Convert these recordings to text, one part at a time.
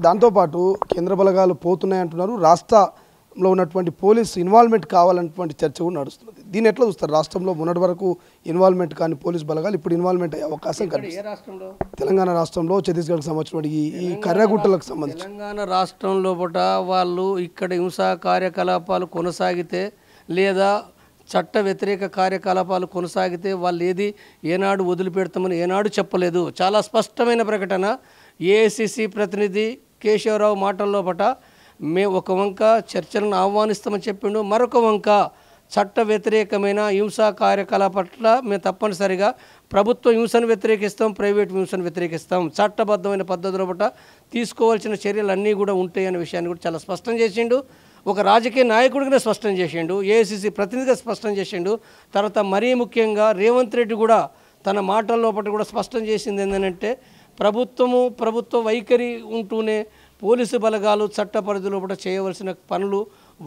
దాంతోపాటు కేంద్ర బలగాలు పోతున్నాయి అంటున్నారు, రాష్ట్రంలో ఉన్నటువంటి పోలీసు ఇన్వాల్వ్మెంట్ కావాలన్నటువంటి చర్చ కూడా నడుస్తున్నది. దీన్ని ఎట్లా చూస్తారు? రాష్ట్రంలో మొన్నటి వరకు ఇన్వాల్వ్మెంట్ కానీ పోలీసు బలగాలు ఇప్పుడు ఇన్వాల్వ్మెంట్ అయ్యే అవకాశం కనిపిస్తుంది. తెలంగాణ రాష్ట్రంలో ఛత్తీస్గఢ్కి సంబంధించిన ఈ కర్రగుట్టలకు సంబంధించి తెలంగాణ రాష్ట్రంలో వాళ్ళు ఇక్కడ హింసా కార్యకలాపాలు కొనసాగితే లేదా చట్ట వ్యతిరేక కార్యకలాపాలు కొనసాగితే వాళ్ళు ఏనాడు వదిలిపెడతామని ఏనాడు చెప్పలేదు. చాలా స్పష్టమైన ప్రకటన. ఏఐసిసి ప్రతినిధి కేశవరావు మాటల్లో ఒక వంక చర్చలను ఆహ్వానిస్తామని చెప్పిండు, మరొక వంక చట్ట వ్యతిరేకమైన హింసా కార్యకలాపాల పట్ల మేము తప్పనిసరిగా ప్రభుత్వ హింసను వ్యతిరేకిస్తాం, ప్రైవేట్ హింసను వ్యతిరేకిస్తాం, చట్టబద్ధమైన పద్ధతుల తీసుకోవాల్సిన చర్యలు కూడా ఉంటాయనే విషయాన్ని కూడా చాలా స్పష్టం చేసిండు. ఒక రాజకీయ నాయకుడిగానే స్పష్టం చేసిండు, ఏఐసిసి ప్రతినిధిగా స్పష్టం చేసిండు. తర్వాత మరీ ముఖ్యంగా రేవంత్ రెడ్డి కూడా తన మాటల్లో కూడా స్పష్టం చేసింది ఏంటంటే ప్రభుత్వ వైఖరి ఉంటూనే పోలీసు బలగాలు చట్ట పరిధిలో చేయవలసిన పనులు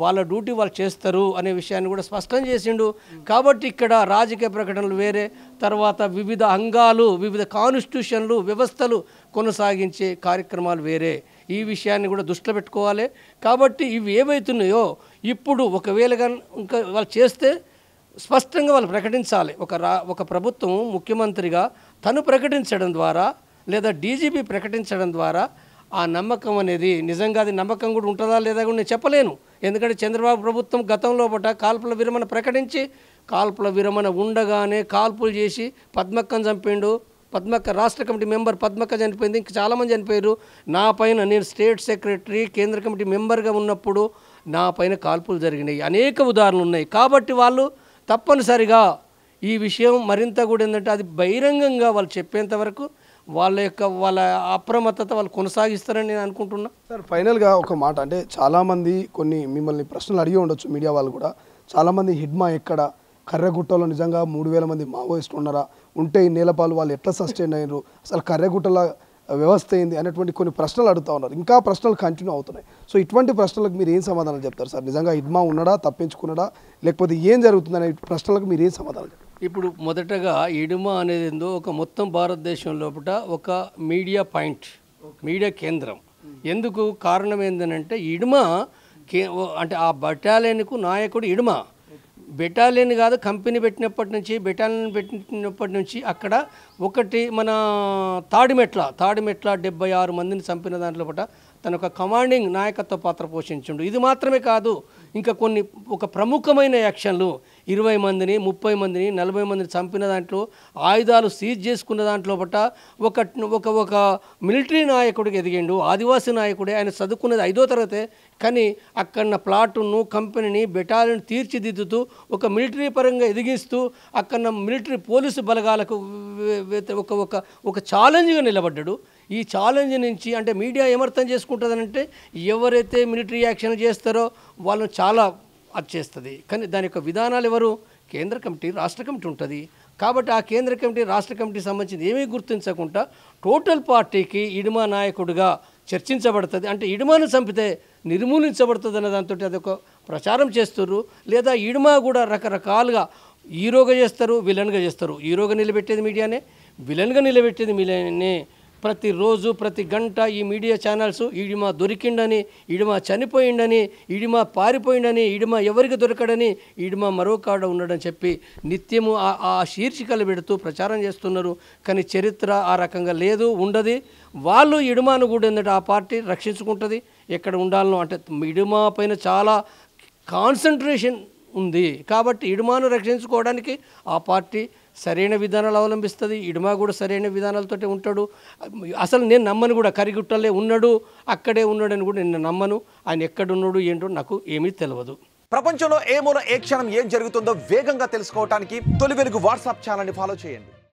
వాళ్ళ డ్యూటీ వాళ్ళు చేస్తారు అనే విషయాన్ని కూడా స్పష్టం చేసిండు. కాబట్టి ఇక్కడ రాజకీయ ప్రకటనలు వేరే, తర్వాత వివిధ అంగాలు వివిధ కాన్స్టిట్యూషన్లు వ్యవస్థలు కొనసాగించే కార్యక్రమాలు వేరే. ఈ విషయాన్ని కూడా దృష్టిలో పెట్టుకోవాలి. కాబట్టి ఇవి ఏవైతున్నాయో ఇప్పుడు ఒకవేళ ఇంకా వాళ్ళు చేస్తే స్పష్టంగా వాళ్ళు ప్రకటించాలి. ఒక ప్రభుత్వం ముఖ్యమంత్రిగా తను ప్రకటించడం ద్వారా లేదా డీజీపీ ప్రకటించడం ద్వారా ఆ నమ్మకం అనేది నిజంగా అది నమ్మకం కూడా ఉంటుందా లేదా కూడా నేను చెప్పలేను. ఎందుకంటే చంద్రబాబు ప్రభుత్వం గతంలో కాల్పుల విరమణ ప్రకటించి కాల్పుల విరమణ ఉండగానే కాల్పులు చేసి పద్మక్కను చంపిండు. పద్మక్క రాష్ట్ర కమిటీ మెంబర్ పద్మక్క చనిపోయింది, ఇంకా చాలామంది చనిపోయారు. నా పైన నేను స్టేట్ సెక్రటరీ కేంద్ర కమిటీ మెంబర్గా ఉన్నప్పుడు నా పైన కాల్పులు జరిగినాయి, అనేక ఉదాహరణలు ఉన్నాయి. కాబట్టి వాళ్ళు తప్పనిసరిగా ఈ విషయం మరింత కూడా ఏంటంటే అది బహిరంగంగా వాళ్ళు చెప్పేంత వరకు వాళ్ళ అప్రమత్తత వాళ్ళు కొనసాగిస్తారని నేను అనుకుంటున్నా. సార్ ఫైనల్గా ఒక మాట, అంటే చాలామంది మిమ్మల్ని ప్రశ్నలు అడిగి ఉండొచ్చు మీడియా వాళ్ళు కూడా, చాలామంది హిడ్మా ఎక్కడ, కర్రెగుట్టలో నిజంగా 3000 మంది మావోయిస్టులు ఉన్నారా, ఉంటే ఈ నేలపాలు వాళ్ళు ఎట్లా సస్టైన్ అయ్యారు, అసలు కర్రెగుట్టల వ్యవస్థ ఏంది అనేటువంటి కొన్ని ప్రశ్నలు అడుగుతూ ఉన్నారు. ఇంకా ప్రశ్నలు కంటిన్యూ అవుతున్నాయి. సో ఇటువంటి ప్రశ్నలకు మీరు ఏం సమాధానం చెప్తారు సార్? నిజంగా హిడ్మా ఉన్నాడా, తప్పించుకున్నాడా, లేకపోతే ఏం జరుగుతుందనే ప్రశ్నలకు మీరు ఏం సమాధానం చెప్తారు? ఇప్పుడు మొదటగా ఇడుమా అనేది ఏందో ఒక మొత్తం భారతదేశం లోపల ఒక మీడియా పాయింట్, మీడియా కేంద్రం. ఎందుకు కారణం ఏంటంటే ఇడుమా అంటే ఆ బెటాలియన్కు నాయకుడు ఇడుమా. బెటాలియన్ కాదు, కంపెనీ పెట్టినప్పటి నుంచి అక్కడ ఒకటి మన తాడిమెట్ల 76 మందిని చంపిన దాంట్లో తన ఒక కమాండింగ్ నాయకత్వ పాత్ర పోషించుండు. ఇది మాత్రమే కాదు, ఇంకా ఒక ప్రముఖమైన యాక్షన్లు 20 మందిని 30 మందిని 40 మందిని చంపిన దాంట్లో, ఆయుధాలు సీజ్ చేసుకున్న దాంట్లో ఒక మిలిటరీ నాయకుడికి ఎదిగిండు, ఆదివాసీ నాయకుడే. ఆయన చదువుకున్నది 5వ తరగతే, కానీ అక్కడ ప్లాటును కంపెనీని బెటాలియన్ తీర్చిదిద్దుతూ ఒక మిలిటరీ పరంగా ఎదిగిస్తూ అక్కడ మిలిటరీ పోలీసు బలగాలకు ఒక ఛాలెంజ్గా నిలబడ్డాడు. ఈ ఛాలెంజ్ నుంచి అంటే మీడియా ఏమర్థం చేసుకుంటుందనంటే ఎవరైతే మిలిటరీ యాక్షన్ చేస్తారో వాళ్ళని చాలా అది చేస్తుంది. కానీ దాని యొక్క విధానాలు ఎవరు? కేంద్ర కమిటీ, రాష్ట్ర కమిటీ ఉంటుంది. కాబట్టి ఆ కేంద్ర కమిటీ రాష్ట్ర కమిటీకి సంబంధించి ఏమీ గుర్తించకుండా టోటల్ పార్టీకి ఇడుమా నాయకుడిగా చర్చించబడుతుంది. అంటే ఇడుమాను చంపితే నిర్మూలించబడుతుంది అన్న దాంతో అదొక ప్రచారం చేస్తున్నారు. లేదా ఇడుమా కూడా రకరకాలుగా హీరోగా చేస్తారు, విలన్గా చేస్తారు. హీరోగా నిలబెట్టేది మీడియానే, విలన్గా నిలబెట్టేది మీడియానే. ప్రతిరోజు ప్రతి గంట ఈ మీడియా ఛానల్స్ ఇడిమా దొరికిండని, ఇడిమా చనిపోయిండని, ఇడిమా పారిపోయిండని, ఇడిమా ఎవరికి దొరకడని, ఇడిమా మరో కాడ ఉన్నాడని చెప్పి నిత్యము ఆ శీర్షికలు పెడుతూ ప్రచారం చేస్తున్నారు. కానీ చరిత్ర ఆ రకంగా లేదు, ఉండదు. వాళ్ళు ఇడుమాను కూడా ఏంటంటే ఆ పార్టీ రక్షించుకుంటుంది. ఎక్కడ ఉండాలనో అంటే ఇడుమా పైన చాలా కాన్సన్ట్రేషన్ ఉంది. కాబట్టి ఇడుమాను రక్షించుకోవడానికి ఆ పార్టీ సరైన విధానాలు అవలంబిస్తుంది. ఇడుమా కూడా సరైన విధానాలతోటే ఉంటాడు. అసలు నేను నమ్మను కూడా, కరిగుట్టలే ఉన్నాడు, అక్కడే ఉన్నాడని కూడా నేను నమ్మను. ఆయన ఎక్కడున్నాడు ఏంటో నాకు ఏమీ తెలియదు. ప్రపంచంలో ఏ మూల ఏ క్షణం ఏం జరుగుతుందో వేగంగా తెలుసుకోవడానికి తొలి వెలుగు వాట్సాప్ ఛానల్ని ఫాలో చేయండి.